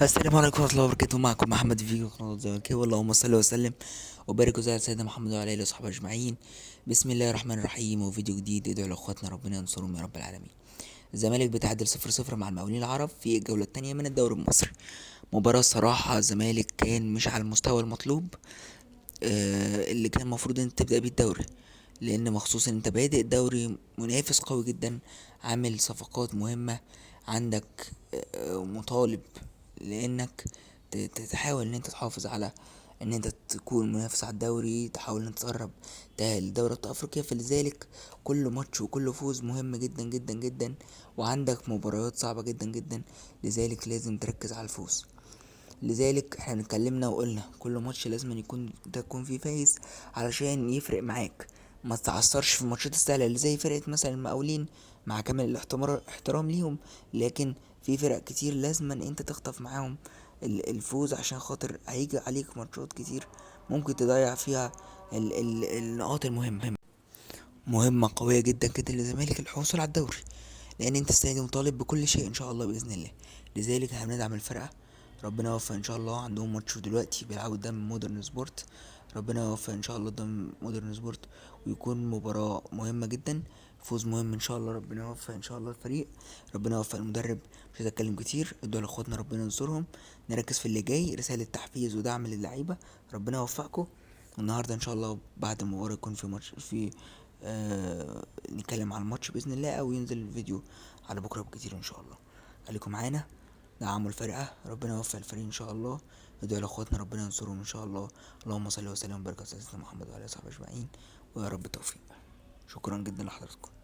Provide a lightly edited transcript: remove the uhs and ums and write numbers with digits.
السلام عليكم ورحمة الله وبركاته. معكم محمد فيجو قناة الزمالكاوي. اللهم صل وسلم وبارك وزد على سيدنا محمد وعلى آله وصحبه أجمعين. بسم الله الرحمن الرحيم. وفيديو جديد ادعوا لإخواتنا ربنا ينصرهم يا رب العالمين. الزمالك بيتعادل 0-0 مع المقاولين العرب في الجولة التانية من الدوري المصري. مباراة الصراحة الزمالك كان مش على المستوى المطلوب، اللي كان المفروض انت تبدأ بيه الدوري، لان مخصوص ان انت بادئ الدوري منافس قوي جدا، عامل صفقات مهمة عندك، مطالب لانك تحاول ان انت تحافظ على ان انت تكون منافس على الدوري، تحاول ان انت تقرب تأهل لدوري ابطال افريقيا. فلذلك كل ماتش وكل فوز مهم جدا جدا جدا، وعندك مباريات صعبة جدا جدا، لذلك لازم تركز على الفوز. لذلك احنا اتكلمنا وقلنا كل ماتش لازم يكون تكون فيه فايز علشان يفرق معاك، ما تتعثرش في الماتشات السهله اللي زي فرقه مثلا المقاولين، مع كامل الاحترام ليهم. لكن في فرق كتير لازم انت تخطف معاهم الفوز، عشان خاطر هيجي عليك ماتشات كتير ممكن تضيع فيها النقاط المهمه، مهمه قويه جدا جدا للزمالك الحصول على الدوري، لان انت السنه دي مطالب بكل شيء ان شاء الله باذن الله. لذلك احنا بندعم الفرقه، ربنا يوفق ان شاء الله. عندهم ماتش دلوقتي بيلعبوا قدام مودرن سبورت، ربنا يوفق ان شاء الله قدام مودرن سبورت، ويكون مباراه مهمه جدا، فوز مهم ان شاء الله. ربنا يوفق ان شاء الله الفريق، ربنا يوفق المدرب. مش هتكلم كتير، ادوا لاخواتنا ربنا ينصرهم، نركز في اللي جاي، رساله تحفيز ودعم للعيبه. ربنا يوفقكم. والنهارده ان شاء الله بعد المباراه يكون في ماتش، في نتكلم عن الماتش باذن الله، او ينزل الفيديو على بكره بكتير ان شاء الله. خليكم معانا، دعموا الفرقه، ربنا يوفق الفريق ان شاء الله. ادعوا لاخواتنا ربنا ينصرهم ان شاء الله. اللهم صل وسلم وبارك على سيدنا محمد وعلى اله وصحبه اجمعين، ويا رب التوفيق. شكرا جدا لحضراتكم.